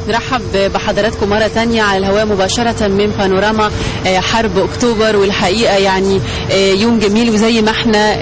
نرحب بحضراتكم مرة تانية على الهواء مباشرة من بانوراما حرب أكتوبر. والحقيقة يعني يوم جميل، وزي ما احنا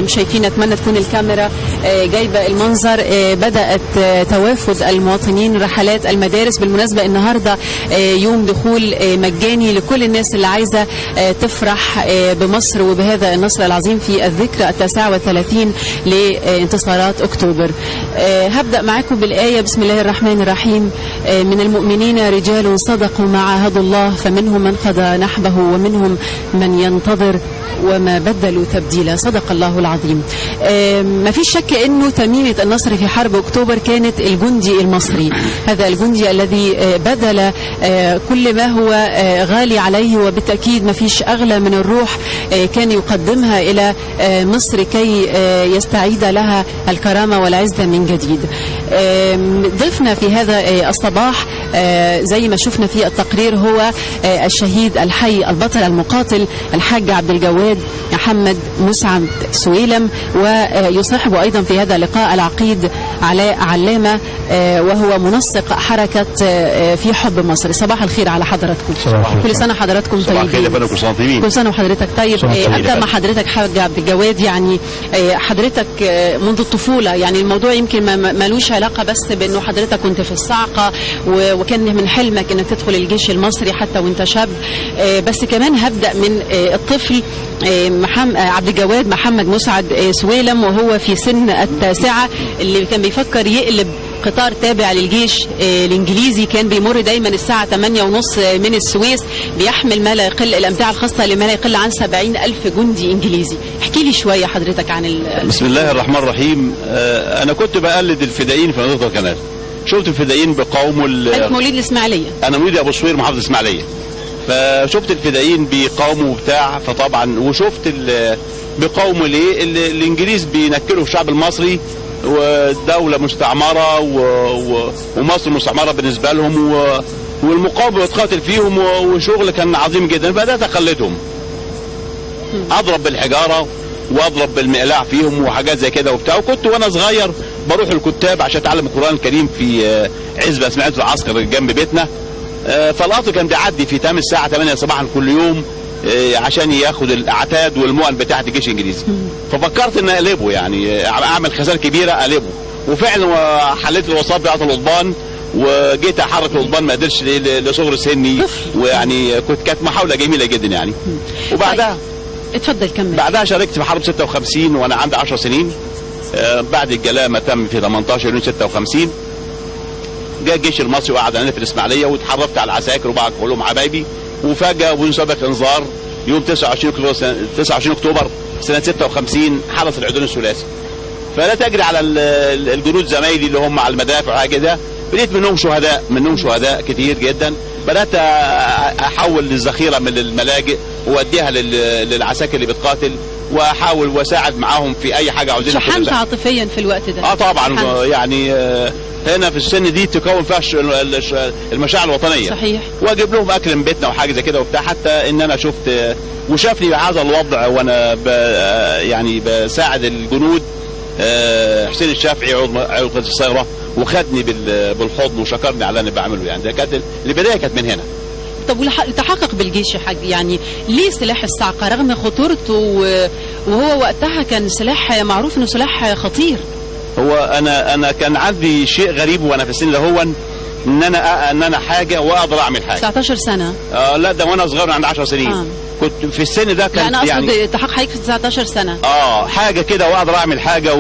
شايفين أتمنى تكون الكاميرا جايبة المنظر. بدأت توافد المواطنين رحلات المدارس. بالمناسبة النهاردة يوم دخول مجاني لكل الناس اللي عايزة تفرح بمصر وبهذا النصر العظيم في الذكرى 39 لانتصارات أكتوبر. هبدأ معاكم بالآية: بسم الله الرحمن الرحيم. من المؤمنين رجال صدقوا ما عاهدوا الله فمنهم من قضى نحبه ومنهم من ينتظر وما بدلوا تبديلا. صدق الله العظيم. ما فيش شك انه تميمة النصر في حرب اكتوبر كانت الجندي المصري، هذا الجندي الذي بذل كل ما هو غالي عليه، وبالتأكيد ما فيش اغلى من الروح كان يقدمها الى مصر كي يستعيد لها الكرامة والعزة من جديد. ضيفنا في هذا الصباح زي ما شفنا في التقرير هو الشهيد الحي البطل المقاتل الحاج عبد الجواد محمد مسعد سويلم، ويصاحب أيضا في هذا اللقاء العقيد علاء علامة وهو منسق حركة في حب مصر. صباح الخير على حضراتكم. كل سنة حضراتكم طيبين. كل سنة وحضرتك طيب. أبدأ مع حضرتك حاج عبد الجواد. يعني حضرتك منذ الطفولة، يعني الموضوع يمكن ملوش علاقة بس بأنه حضرتك كنت في الصاعقة وكان من حلمك أنك تدخل الجيش المصري حتى وانت شاب، بس كمان هبدأ من الطفل عبد الجواد محمد مسعد سويلم وهو في سن التاسعة، اللي كان بيفكر يقلب قطار تابع للجيش الانجليزي. كان بيمر دايما الساعة 8:30 من السويس، بيحمل ما لا يقل الأمتعة الخاصة لما لا يقل عن 70,000 جندي انجليزي. احكي لي شوية حضرتك عن بسم الله الرحمن الرحيم. انا كنت بقلد الفدائيين في منطقة القناة. شفت الفدائيين بيقاوموا مواليد الإسماعيلية. انا مواليد ابو صوير محافظة الإسماعيلية، فشفت الفدائيين بيقاوموا بتاع، فطبعا وشفت بيقاوموا ليه الانجليز بينكلوا الشعب المصري، ودولة مستعمرة ومصر مستعمرة بالنسبة لهم، والمقاومة بتقاتل فيهم، وشغل كان عظيم جدا. بدأت أقلدهم، أضرب بالحجارة وأضرب بالمقلاع فيهم وحاجات زي كده وبتاع. وكنت وأنا صغير بروح الكتاب عشان أتعلم القرآن الكريم في عزبة اسمها عزبة العسكر جنب بيتنا. فالقطر كان بيعدي في تمام الساعة 8 صباحا كل يوم عشان ياخد الاعتاد والمؤن بتاعت الجيش الانجليزي. ففكرت ان اقلبه، يعني اعمل خسائر كبيره اقلبه، وفعلا حليت الوساط بتاعت القضبان وجيت احرك القضبان، ما قدرتش لصغر سني، ويعني كانت محاوله جميله جدا يعني. وبعدها اتفضل كمل. بعدها شاركت في حرب 56 وانا عندي 10 سنين. بعد الجلاء ما تم في 18 يونيو 56 جاء الجيش المصري وقعد علينا في الاسماعيليه، واتحرفت على العساكر وبقى كلهم حبايبي. وفجأة بدون سابق انذار يوم 29 اكتوبر سنة 56 حدث العدوان الثلاثي. فلا تجري على الجنود زمايلي اللي هم على المدافع وحاجة كده، بديت منهم شهداء كتير جدا. بدأت احول الذخيرة من الملاجئ واديها للعساكر اللي بتقاتل، واحاول واساعد معاهم في اي حاجة عاوزينها. شحنت عاطفيا في الوقت ده؟ طبعا يعني هنا في السن دي تكون فيها المشاعر الوطنيه. صحيح. واجيب لهم اكل من بيتنا وحاجه زي كده وبتاع، حتى ان انا شفت وشافني بهذا الوضع وانا يعني بساعد الجنود. حسين الشافعي عضو قيادة الثوره وخدني بالحضن وشكرني على اللي بعمله. يعني ده كانت البدايه كانت من هنا. طب تحقق بالجيش يا حاج، يعني ليه سلاح الصاعقه رغم خطورته وهو وقتها كان سلاح معروف انه سلاح خطير؟ هو انا كان عندي شيء غريب وانا في السن ده، هو ان انا حاجه واقدر اعمل حاجه. 19 سنه؟ لا ده وانا صغير عندي 10 سنين. كنت في السن ده كان لا انا يعني اقصد تحقق حضرتك في 19 سنه. حاجه كده واقدر اعمل حاجه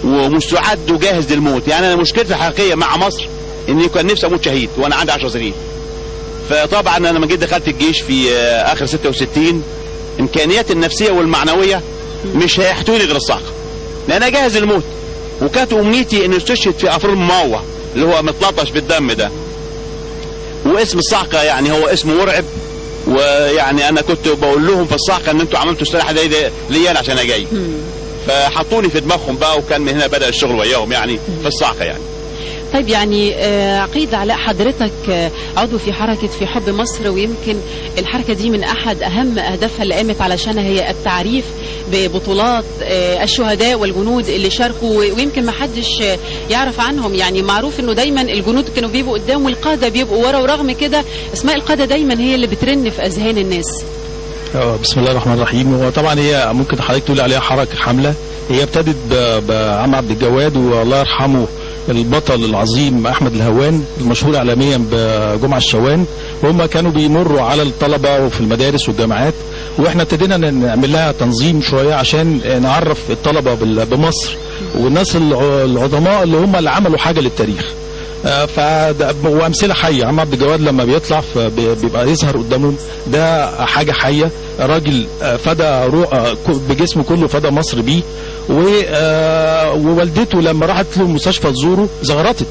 ومستعد وجاهز للموت. يعني انا مشكلتي الحقيقيه مع مصر اني كان نفسي اموت شهيد وانا عندي 10 سنين. فطبعا انا لما جيت دخلت الجيش في اخر 66 امكانياتي النفسيه والمعنويه مش هيحتوني غير الصعقه، لان انا جاهز للموت. وكانت امنيتي اني استشهد في افرول مموه اللي هو متلطش بالدم ده. واسم الصعقه يعني هو اسم مرعب، ويعني انا كنت بقول لهم في الصعقه ان انتوا عملتوا السلاح ده ليا انا عشان انا جاي. فحطوني في دماغهم بقى، وكان من هنا بدا الشغل وياهم يعني في الصعقه يعني. طيب يعني عقيد علاء، حضرتك عضو في حركة في حب مصر، ويمكن الحركة دي من أحد أهم أهدافها اللي قامت علشانها هي التعريف ببطولات الشهداء والجنود اللي شاركوا، ويمكن ما حدش يعرف عنهم. يعني معروف إنه دايما الجنود كانوا بيبقوا قدام والقادة بيبقوا ورا، ورغم كده أسماء القادة دايما هي اللي بترن في أذهان الناس. بسم الله الرحمن الرحيم. وطبعا هي ممكن حضرتك تقول عليها حركة حملة. هي ابتدت بعم عبد الجواد والله يرحمه البطل العظيم احمد الهوان المشهور اعلاميا بجمعة الشوان، وهم كانوا بيمروا على الطلبة وفي المدارس والجامعات، واحنا ابتدينا نعمل لها تنظيم شوية عشان نعرف الطلبة بمصر والناس العظماء اللي هم اللي عملوا حاجة للتاريخ. وامثله حيه. عم عبد الجواد لما بيطلع بيبقى يظهر قدامهم ده حاجه حيه، راجل فدى بجسمه كله، فدى مصر بيه. ووالدته لما راحت له المستشفى تزوره زغرطت،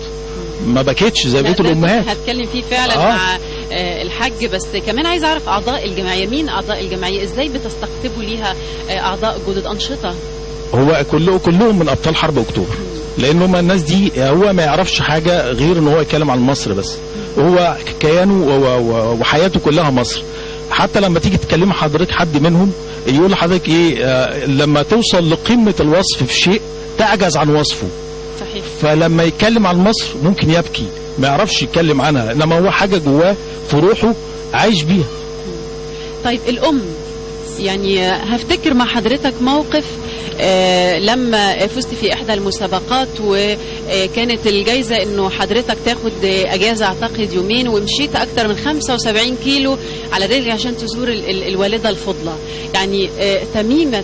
ما بكتش زي بقيه الامهات. هتكلم فيه فعلا مع الحاج. بس كمان عايز اعرف اعضاء الجمعيه، مين اعضاء الجمعيه؟ ازاي بتستقطبوا ليها اعضاء جدد؟ انشطه؟ هو كلهم من ابطال حرب اكتوبر، لان هم الناس دي هو ما يعرفش حاجه غير ان هو يتكلم عن مصر بس، وهو كيانه وحياته كلها مصر. حتى لما تيجي تكلم حضرتك حد منهم يقول لحضرتك ايه، لما توصل لقمه الوصف في شيء تعجز عن وصفه. صحيح. فلما يتكلم عن مصر ممكن يبكي، ما يعرفش يتكلم عنها، انما هو حاجه جواه في روحه عايش بيها. طيب الام، يعني هفتكر مع حضرتك موقف لما فزت في احدى المسابقات، وكانت الجايزه انه حضرتك تاخد اجازه اعتقد يومين، ومشيت اكتر من 75 كيلو على رجلك عشان تزور الوالده الفضلى. يعني تميمه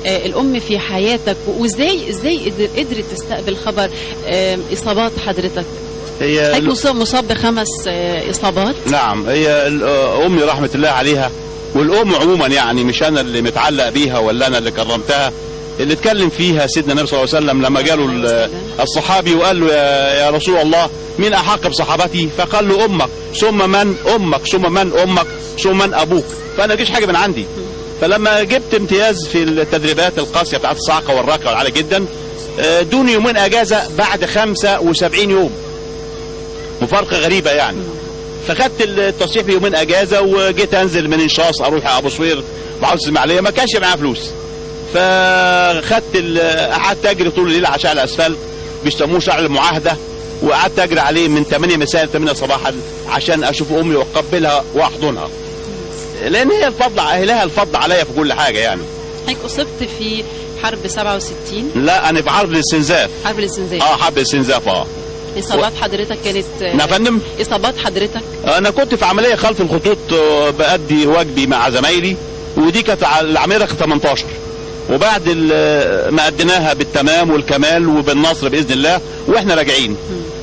الام في حياتك، وازاي قدرت تستقبل خبر اصابات حضرتك؟ هي مصاب ب5 اصابات. نعم، هي امي رحمه الله عليها، والام عموما يعني مش انا اللي متعلق بيها ولا انا اللي كرمتها، اللي اتكلم فيها سيدنا النبي صلى الله عليه وسلم لما جاله الصحابي وقال له يا رسول الله مين احق بصحابتي؟ فقال له امك، ثم من امك، ثم من امك، ثم من ابوك. فانا مفيش حاجه من عندي. فلما جبت امتياز في التدريبات القاسيه بتاعت الصاعقه والركعه والعاليه جدا، دوني يومين اجازه بعد 75 يوم، مفارقه غريبه يعني. فخدت التصحيح بيومين اجازه، وجيت انزل من انشاص اروح ابو صوير بعوض الاسماعيليه، ما كانش معايا فلوس. فخدت قعدت اجري طول الليل على شارع الاسفلت، بيسموه شارع المعاهده، وقعدت اجري عليه من 8 مساء ل 8 صباحا عشان اشوف امي واقبلها واحضنها، لان هي الفضل لها الفضل عليا في كل حاجه يعني. حضرتك اصبت في حرب 67؟ لا، انا في حرب الاستنزاف. حرب الاستنزاف. حرب الاستنزاف. اصابات حضرتك كانت يا فندم؟ اصابات حضرتك؟ انا كنت في عمليه خلف الخطوط بادي واجبي مع زمايلي، ودي كانت العمليه رقم 18، وبعد ما اديناها بالتمام والكمال وبالنصر باذن الله واحنا راجعين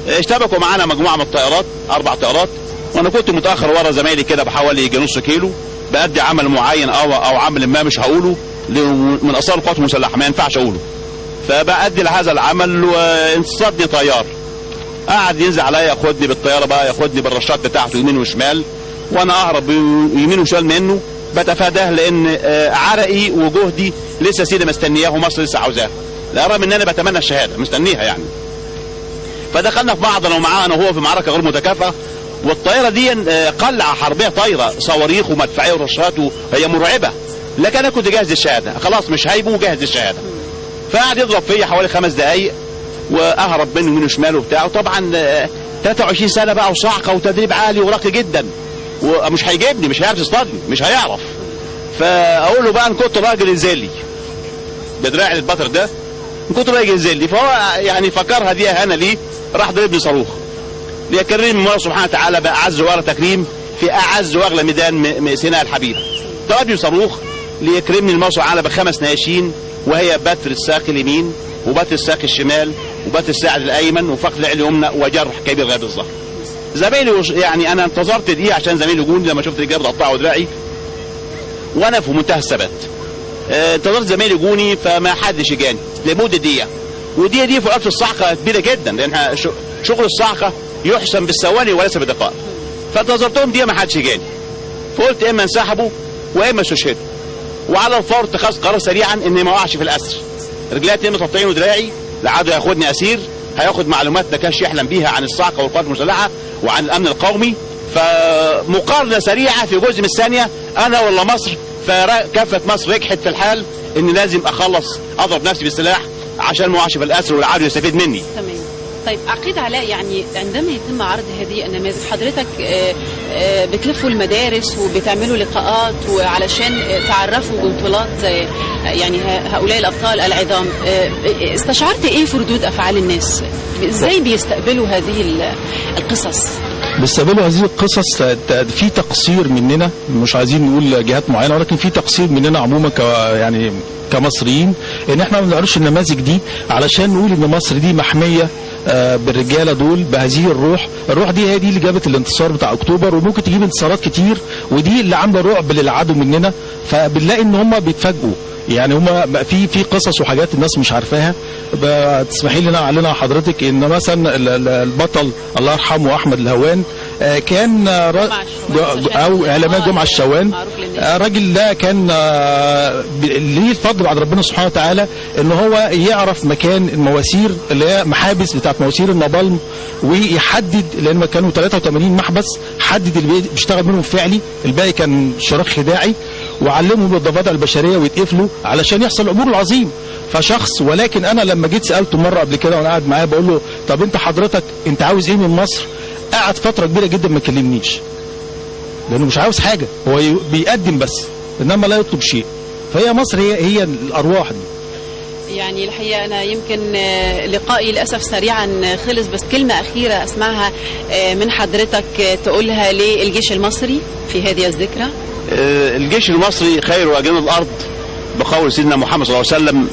اشتبكوا معانا مجموعه من الطائرات، 4 طائرات، وانا كنت متاخر ورا زمايلي كده بحوالي يجي نص كيلو، بادي عمل معين او عمل ما مش هقوله من اثار القوات المسلحه، ما ينفعش اقوله. فبادي لهذا العمل وانتصدني طيار، قعد ينزل عليا ياخدني بالطياره بقى، ياخدني بالرشات بتاعته يمين وشمال، وانا اهرب يمين وشمال منه بتفاداه، لان عرقي وجهدي لسه سيدي مستنياه ومصر لسه عاوزاه، لا رغم ان انا بتمنى الشهاده مستنيها يعني. فدخلنا في بعض انا ومعاه، انا وهو في معركه غير متكافئه، والطائره دي قلعه حربيه طايره، صواريخ ومدفعيه ورشات، هي مرعبه، لكن انا كنت جاهز للشهاده، خلاص مش هيبه وجاهز للشهاده. فقعد يضرب فيا حوالي 5 دقائق، واهرب منه يمين وشمال وبتاع، وطبعا 23 سنه بقى وصعقه وتدريب عالي وراقي جدا، ومش هيجيبني، مش هيعرف يصطادني، مش هيعرف. فاقول له بقى ان كنت راجل انزل لي بدراعي البطر ده، ان كنت راجل انزل لي. فهو يعني فكرها دي اهانه ليه، راح ضربني صاروخ ليكرمني الله سبحانه وتعالى باعز واغلى تكريم في اعز واغلى ميدان سيناء الحبيب. ضربني صاروخ ليكرمني الله سبحانه وتعالى ب5 نياشين، وهي بتر الساق اليمين وبتر الساق الشمال وبتر الساعد الايمن وفقد العين اليمنى وجرح كبير غير الظهر. زمايلي يعني انا انتظرت دقيقه عشان زمايلي جوني لما شفت الرجاله قطعوا دراعي، وانا في منتهى الثبات. انتظرت زمايلي جوني فما حدش جاني لمده دقيقه، ودي في وقت الصعقه كبيره جدا، لان شغل الصعقه يحسم بالثواني وليس بالدقائق. فانتظرتهم دقيقه ما حدش جاني، فقلت اما انسحبوا واما استشهدوا، وعلى الفور اتخذت قرار سريعا اني ما اقعش في الاسر. رجلاتي متقطعين ودراعي، لا عادوا ياخدني اسير هياخد معلومات ما كانش يحلم بيها عن الصاعقه والقوات المسلحه وعن الامن القومي. فمقارنه سريعه في جزء من الثانيه انا ولا مصر، فكافه مصر رجحت في الحال ان لازم اخلص اضرب نفسي بالسلاح عشان ما اقعش في الاسر والعدو يستفيد مني. تمام. طيب عقيد علاء، يعني عندما يتم عرض هذه النماذج حضرتك بتلفوا المدارس وبتعملوا لقاءات وعلشان تعرفوا بطولات يعني هؤلاء الابطال العظام، استشعرت ايه في ردود افعال الناس؟ ازاي بيستقبلوا هذه القصص؟ بيستقبلوا هذه القصص في تقصير مننا، مش عايزين نقول جهات معينه، ولكن في تقصير مننا عموما يعني كمصريين، ان احنا ما بنعرفش النماذج دي علشان نقول ان مصر دي محميه بالرجاله دول بهذه الروح دي هي دي اللي جابت الانتصار بتاع اكتوبر، وممكن تجيب انتصارات كتير، ودي اللي عامله رعب للعدو مننا. فبنلاقي ان هم بيتفاجئوا، يعني هم في قصص وحاجات الناس مش عارفاها. تسمحي لنا علينا حضرتك ان مثلا البطل الله يرحمه احمد الهوان كان او اعلامي جمعه الشوان، الراجل ده كان ليه الفضل بعد ربنا سبحانه وتعالى ان هو يعرف مكان المواسير اللي هي محابس بتاعت مواسير النابالم، ويحدد، لان كانوا 83 محبس، حدد اللي بيشتغل منهم فعلي، الباقي كان شراك خداعي، وعلمهم بالضفادع البشريه ويتقفلوا علشان يحصل الامور العظيم. فشخص، ولكن انا لما جيت سالته مره قبل كده وانا قاعد معاه بقول له طب انت حضرتك انت عاوز ايه من مصر؟ قعد فتره كبيره جدا ما كلمنيش، لانه مش عاوز حاجه، هو بيقدم بس انما لا يطلب شيء. فهي مصر هي الارواح دي. يعني الحقيقه انا يمكن لقائي للاسف سريعا خلص، بس كلمه اخيره اسمعها من حضرتك تقولها للجيش المصري في هذه الذكرى. الجيش المصري خير واجناد الارض، بقول سيدنا محمد صلى الله عليه وسلم: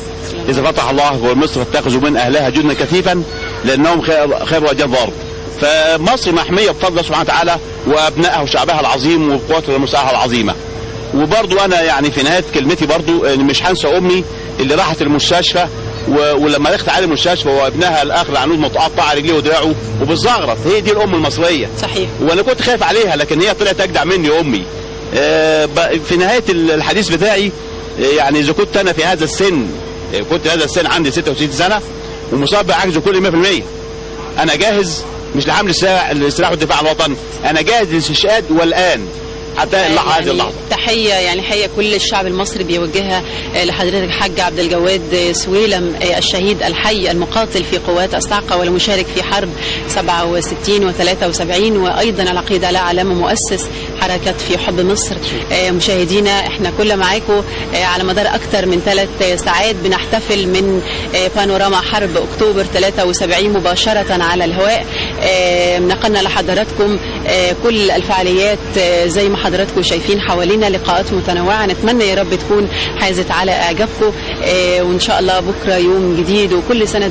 اذا فتح الله جوه مصر فاتخذوا من اهلها جندا كثيفا لانهم خير واجناد الارض. فمصر محميه بفضل الله سبحانه وتعالى وابنائها وشعبها العظيم وقواتها المسلحه العظيمه. وبرضو انا يعني في نهايه كلمتي برضو مش هنسى امي اللي راحت المستشفى، ولما دخلت على المستشفى وابنها الاخر العنود متقطع رجليه ودراعه وبالزغرط. هي دي الام المصريه صحيح، وانا كنت خايف عليها لكن هي طلعت اجدع مني امي. في نهايه الحديث بتاعي، يعني اذا كنت انا في هذا السن، عندي 66 سنه ومصاب بعجز كل 100%، انا جاهز مش لحمل السلاح والدفاع عن الوطن، انا جاهز للاستشهاد والان حتى هذه اللحظه. تحيه يعني حقيقه كل الشعب المصري بيوجهها لحضرتك حاج عبد الجواد سويلم، الشهيد الحي المقاتل في قوات الصاعقه والمشارك في حرب 67 و73، وايضا العقيد علاء علامه مؤسس حركه في حب مصر. مشاهدينا احنا كل معاكم على مدار اكثر من 3 ساعات بنحتفل من بانوراما حرب اكتوبر 73 مباشره على الهواء. نقلنا لحضراتكم كل الفعاليات زي ما حضراتكم شايفين حوالينا، لقاءات متنوعه نتمنى يا رب تكون حازت على اعجابكم، وان شاء الله بكره يوم جديد وكل سنه